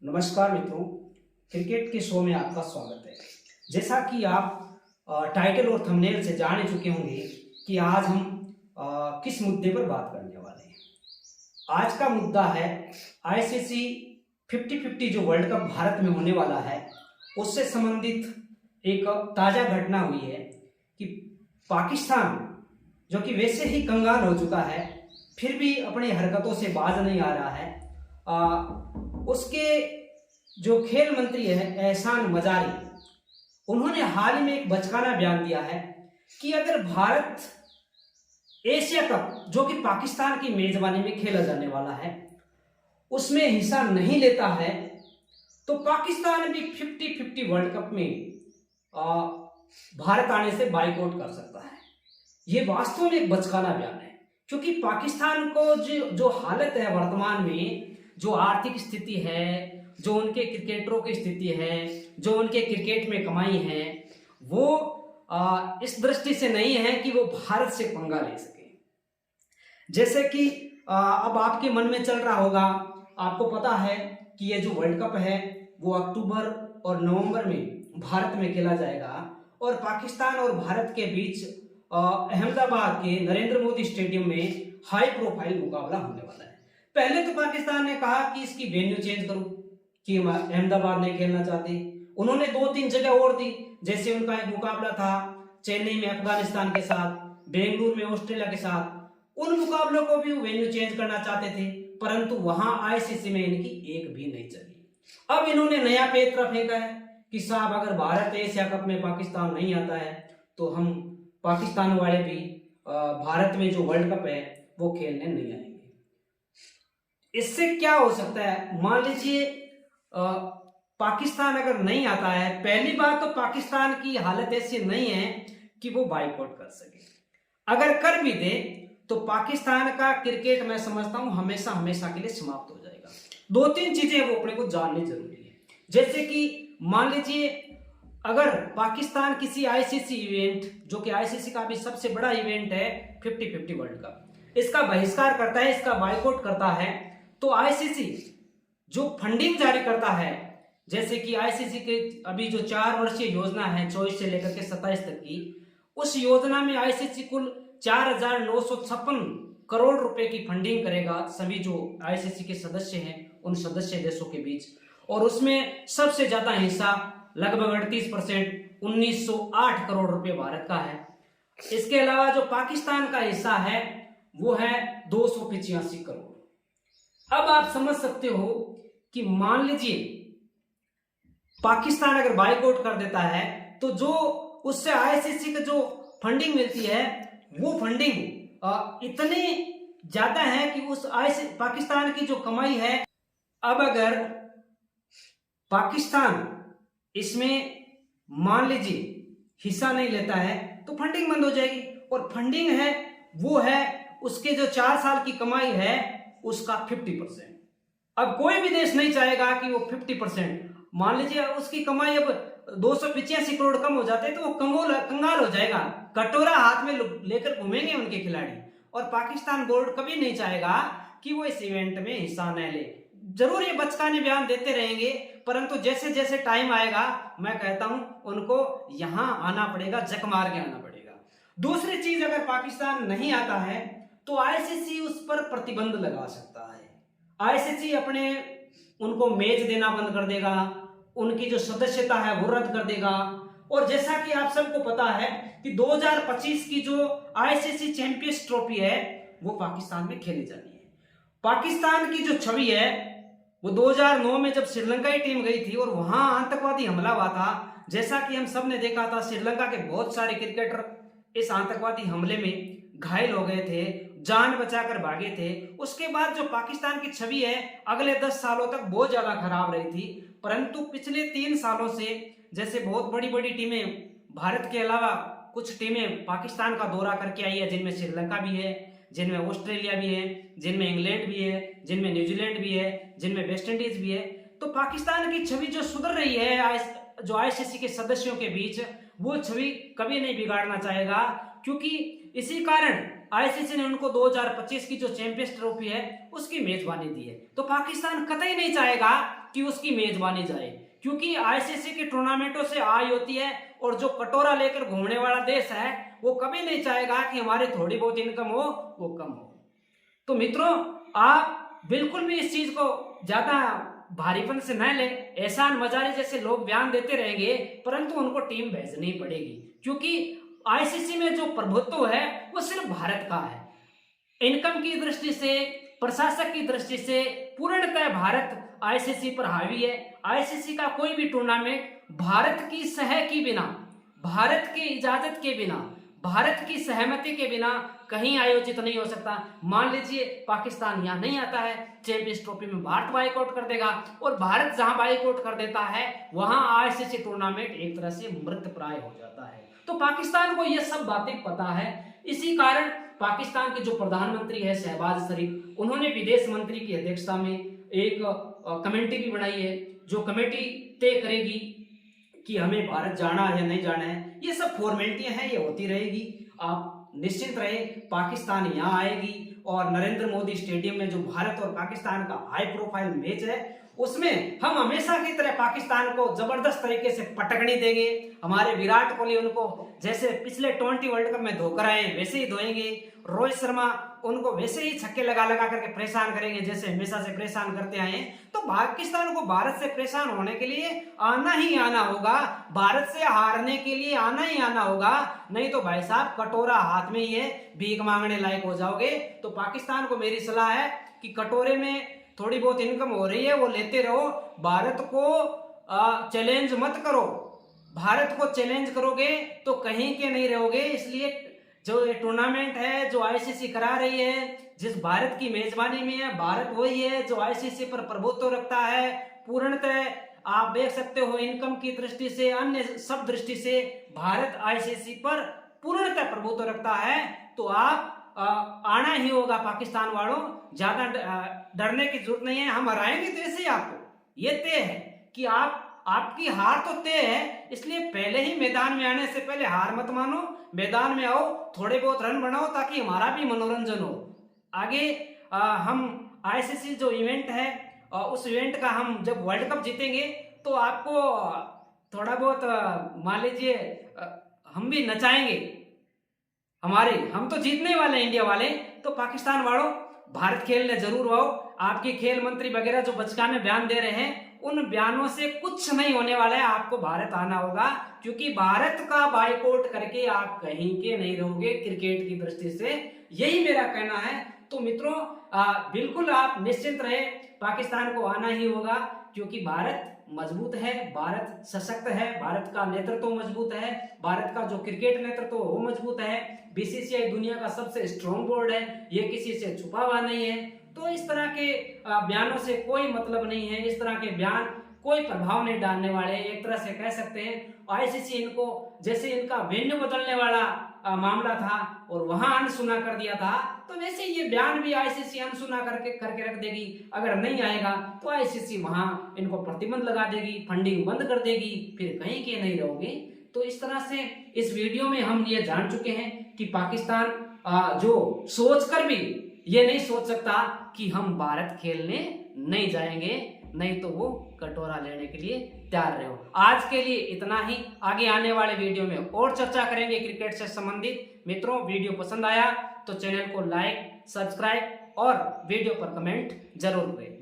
नमस्कार मित्रों, क्रिकेट के शो में आपका स्वागत है। जैसा कि आप टाइटल और थंबनेल से जान ही चुके होंगे कि आज हम किस मुद्दे पर बात करने वाले हैं। आज का मुद्दा है आईसीसी 50-50 जो वर्ल्ड कप भारत में होने वाला है उससे संबंधित एक ताजा घटना हुई है कि पाकिस्तान, जो कि वैसे ही कंगाल हो चुका है, फिर भी अपनी हरकतों से बाज नहीं आ रहा है। उसके जो खेल मंत्री है एहसान मजारी, उन्होंने हाल ही में एक बचकाना बयान दिया है कि अगर भारत एशिया कप, जो कि पाकिस्तान की मेजबानी में खेला जाने वाला है, उसमें हिस्सा नहीं लेता है तो पाकिस्तान भी 50-50 वर्ल्ड कप में भारत आने से बाइकआउट कर सकता है। यह वास्तव में एक बचकाना बयान है, क्योंकि पाकिस्तान को जो हालत है वर्तमान में, जो आर्थिक स्थिति है, जो उनके क्रिकेटरों की स्थिति है, जो उनके क्रिकेट में कमाई है, वो इस दृष्टि से नहीं है कि वो भारत से पंगा ले सके। जैसे कि अब आपके मन में चल रहा होगा, आपको पता है कि ये जो वर्ल्ड कप है वो अक्टूबर और नवंबर में भारत में खेला जाएगा और पाकिस्तान और भारत के बीच अहमदाबाद के नरेंद्र मोदी स्टेडियम में हाई प्रोफाइल मुकाबला होने वाला है। पहले तो पाकिस्तान ने कहा कि इसकी वेन्यू चेंज करो, कि अहमदाबाद नहीं खेलना चाहते। उन्होंने 2-3 जगह और दी, जैसे उनका एक मुकाबला था चेन्नई में अफगानिस्तान के साथ, बेंगलुरु में ऑस्ट्रेलिया के साथ। उन मुकाबलों को भी वेन्यू चेंज करना चाहते थे, परंतु वहां आईसीसी में इनकी एक भी नहीं चली। अब इन्होंने नया पेतरा फेंका है कि साहब, अगर भारत एशिया कप में पाकिस्तान नहीं आता है तो हम पाकिस्तान वाले भी भारत में जो वर्ल्ड कप है वो खेलने नहीं आएंगे। इससे क्या हो सकता है? मान लीजिए पाकिस्तान अगर नहीं आता है, पहली बात तो पाकिस्तान की हालत ऐसी नहीं है कि वो बाइकआउट कर सके। अगर कर भी दे तो पाकिस्तान का क्रिकेट, मैं समझता हूं, हमेशा हमेशा के लिए समाप्त हो जाएगा। 2-3 चीजें वो अपने को जाननी जरूरी है। जैसे कि मान लीजिए अगर पाकिस्तान किसी आईसीसी इवेंट, जो कि आईसीसी का भी सबसे बड़ा इवेंट है 50-50 वर्ल्ड कप, इसका बहिष्कार करता है, इसका बाइकआउट करता है, तो आईसीसी जो फंडिंग जारी करता है, जैसे कि आईसीसी के अभी जो 4 वर्षीय योजना है 24 से लेकर के 27 तक की, उस योजना में आईसीसी कुल 4,956 करोड़ रुपए की फंडिंग करेगा सभी जो आईसीसी के सदस्य हैं उन सदस्य देशों के बीच, और उसमें सबसे ज्यादा हिस्सा लगभग 38% 1908 करोड़ रुपए भारत का है। इसके अलावा जो पाकिस्तान का हिस्सा है वो है 285 करोड़। अब आप समझ सकते हो कि मान लीजिए पाकिस्तान अगर बाइकआउट कर देता है तो जो उससे आईसीसी का जो फंडिंग मिलती है वो फंडिंग इतनी ज्यादा है कि उस पाकिस्तान की जो कमाई है, अब अगर पाकिस्तान इसमें मान लीजिए हिस्सा नहीं लेता है तो फंडिंग बंद हो जाएगी, और फंडिंग है वो है उसके जो 4 साल की कमाई है उसका 50%। अब कोई भी देश नहीं चाहेगा कि वो 50%, मान लीजिए उसकी कमाई अब 285 करोड़ कम हो जाते तो वो कंगाल हो जाएगा, कटोरा हाथ में लेकर घूमेंगे उनके खिलाड़ी, और पाकिस्तान बोर्ड कभी नहीं चाहेगा कि वो इस इवेंट में हिस्सा न ले। जरूर ये बचकाने बयान देते रहेंगे, परंतु जैसे जैसे टाइम आएगा मैं कहता हूं उनको यहां आना पड़ेगा, जक मार के आना पड़ेगा। दूसरी चीज, अगर पाकिस्तान नहीं आता है तो आईसीसी उस पर प्रतिबंध लगा सकता है। आईसीसी अपने उनको मैच देना बंद कर देगा, उनकी जो सदस्यता है वो रद्द कर देगा, और जैसा कि आप सबको पता है कि 2025 की जो आईसीसी चैंपियंस ट्रॉफी है वो पाकिस्तान में खेली जानी है। पाकिस्तान की जो छवि है वो 2009 में जब श्रीलंका की टीम गई थी और वहां आतंकवादी हमला हुआ था, जैसा कि हम सब ने देखा था, श्रीलंका के बहुत सारे क्रिकेटर इस आतंकवादी हमले में घायल हो गए थे, जान बचाकर भागे थे। उसके बाद जो पाकिस्तान की छवि है अगले 10 सालों तक बहुत ज्यादा खराब रही थी, परंतु पिछले 3 सालों से जैसे बहुत बड़ी बड़ी टीमें, भारत के अलावा कुछ टीमें पाकिस्तान का दौरा करके आई है, जिनमें श्रीलंका भी है, जिनमें ऑस्ट्रेलिया भी है, जिनमें इंग्लैंड भी है, जिनमें न्यूजीलैंड भी है, जिनमें वेस्ट इंडीज भी है, तो पाकिस्तान की छवि जो सुधर रही है जो आईसीसी के सदस्यों के बीच, वो छवि कभी नहीं बिगाड़ना चाहेगा, क्योंकि इसी कारण आईसीसी ने उनको 2025 की जो चैंपियंस ट्रॉफी है उसकी मेजबानी दी है, तो पाकिस्तान कतई नहीं चाहेगा कि उसकी मेजबानी जाए, क्योंकि आईसीसी के टूर्नामेंटों से आय होती है और जो कटोरा लेकर घूमने वाला देश है वो कभी नहीं चाहेगा कि हमारी थोड़ी बहुत इनकम हो वो कम हो। तो मित्रों, आप बिल्कुल भी इस चीज को ज्यादा भारीपन से न ले। एहसान मजारी जैसे लोग बयान देते रहेंगे परंतु उनको टीम भेजनी पड़ेगी, क्योंकि आईसीसी में जो प्रभुत्व है वो सिर्फ भारत का है। इनकम की दृष्टि से, प्रशासक की दृष्टि से पूर्णतः भारत आईसीसी पर हावी है। आईसीसी का कोई भी टूर्नामेंट भारत की सह के बिना, भारत की इजाजत के बिना, भारत की सहमति के बिना कहीं आयोजित नहीं हो सकता। मान लीजिए पाकिस्तान यहाँ नहीं आता है, चैंपियंस ट्रॉफी में भारत बाइकआउट कर देगा, और भारत जहां बाइकआउट कर देता है वहां आईसीसी टूर्नामेंट एक तरह से मृतप्राय हो जाता है। तो पाकिस्तान को ये सब बातें पता है। इसी कारण पाकिस्तान के जो प्रधानमंत्री है शहबाज शरीफ, उन्होंने विदेश मंत्री की अध्यक्षता में एक कमेटी भी बनाई है, जो कमेटी तय करेगी कि हमें भारत जाना है या नहीं जाना है। ये सब फॉर्मेलिटियां हैं, ये होती रहेगी। आप निश्चिंत रहे, पाकिस्तान यहाँ आएगी और नरेंद्र मोदी स्टेडियम में जो भारत और पाकिस्तान का हाई प्रोफाइल मैच है उसमें हम हमेशा की तरह पाकिस्तान को जबरदस्त तरीके से पटकनी देंगे। हमारे विराट कोहली उनको जैसे पिछले 20 वर्ल्ड कप में धोकर आए वैसे ही धोएंगे। रोहित शर्मा उनको वैसे ही छक्के लगा लगा करके परेशान करेंगे जैसे हमेशा से परेशान करते आए हैं। तो पाकिस्तान को भारत से परेशान होने के लिए आना ही आना होगा, भारत से हारने के लिए आना ही आना होगा, नहीं तो भाई साहब कटोरा हाथ में ही है, भीख मांगने लायक हो जाओगे। तो पाकिस्तान को मेरी सलाह है कि कटोरे में थोड़ी बहुत इनकम हो रही है वो लेते रहो, भारत को चैलेंज मत करो। भारत को चैलेंज करोगे तो कहीं के नहीं रहोगे। इसलिए जो ये टूर्नामेंट है जो आईसीसी करा रही है, जिस भारत की मेजबानी में है, भारत वही है जो आईसीसी पर प्रभुत्व रखता है पूर्णतः। आप देख सकते हो इनकम की दृष्टि से, अन्य सब दृष्टि से भारत आईसीसी पर पूर्णतः प्रभुत्व रखता है। तो आप आना ही होगा पाकिस्तान वालों, ज्यादा डरने की जरूरत नहीं है। हम हराएंगे तो ऐसे ही आपको, ये तय है कि आपकी हार तो तय है। इसलिए पहले ही मैदान में आने से पहले हार मत मानो, मैदान में आओ, थोड़े बहुत रन बनाओ ताकि हमारा भी मनोरंजन हो। आगे हम आईसीसी जो इवेंट है उस इवेंट का हम जब वर्ल्ड कप जीतेंगे तो आपको थोड़ा बहुत मान लीजिए हम भी नचाएंगे। हम तो जीतने वाले इंडिया वाले। तो पाकिस्तान वालों, भारत खेलने जरूर आओ। आपके खेल मंत्री वगैरह जो बचकाने बयान दे रहे हैं उन बयानों से कुछ नहीं होने वाला है। आपको भारत आना होगा, क्योंकि भारत का बाइकआउट करके आप कहीं के नहीं रहोगे क्रिकेट की दृष्टि से, यही मेरा कहना है। तो मित्रों, बिल्कुल आप निश्चिंत रहे, पाकिस्तान को आना ही होगा, क्योंकि भारत मजबूत है, भारत सशक्त है, भारत का नेतृत्व मजबूत है, भारत का जो क्रिकेट नेतृत्व वो मजबूत है। बीसीसीआई दुनिया का सबसे स्ट्रॉन्ग बोर्ड है, ये किसी से छुपा हुआ नहीं है। तो इस तरह के बयानों से कोई मतलब नहीं है, इस तरह के बयान कोई प्रभाव नहीं डालने वाले। एक तरह से कह सकते हैं आईसीसी इनको, जैसे इनका वेन्यू बदलने वाला मामला था और वहां अनसुना कर दिया था, तो वैसे ये बयान भी आईसीसी अनसुना करके रख देगी। अगर नहीं आएगा तो आईसीसी वहां इनको प्रतिबंध लगा देगी, फंडिंग बंद कर देगी, फिर कहीं के नहीं रहोगे। तो इस तरह से इस वीडियो में हम ये जान चुके हैं कि पाकिस्तान जो सोचकर भी ये नहीं सोच सकता कि हम भारत खेलने नहीं जाएंगे, नहीं तो वो कटोरा लेने के लिए तैयार रहो। आज के लिए इतना ही, आगे आने वाले वीडियो में और चर्चा करेंगे क्रिकेट से संबंधित। मित्रों, वीडियो पसंद आया तो चैनल को लाइक, सब्सक्राइब और वीडियो पर कमेंट जरूर करें।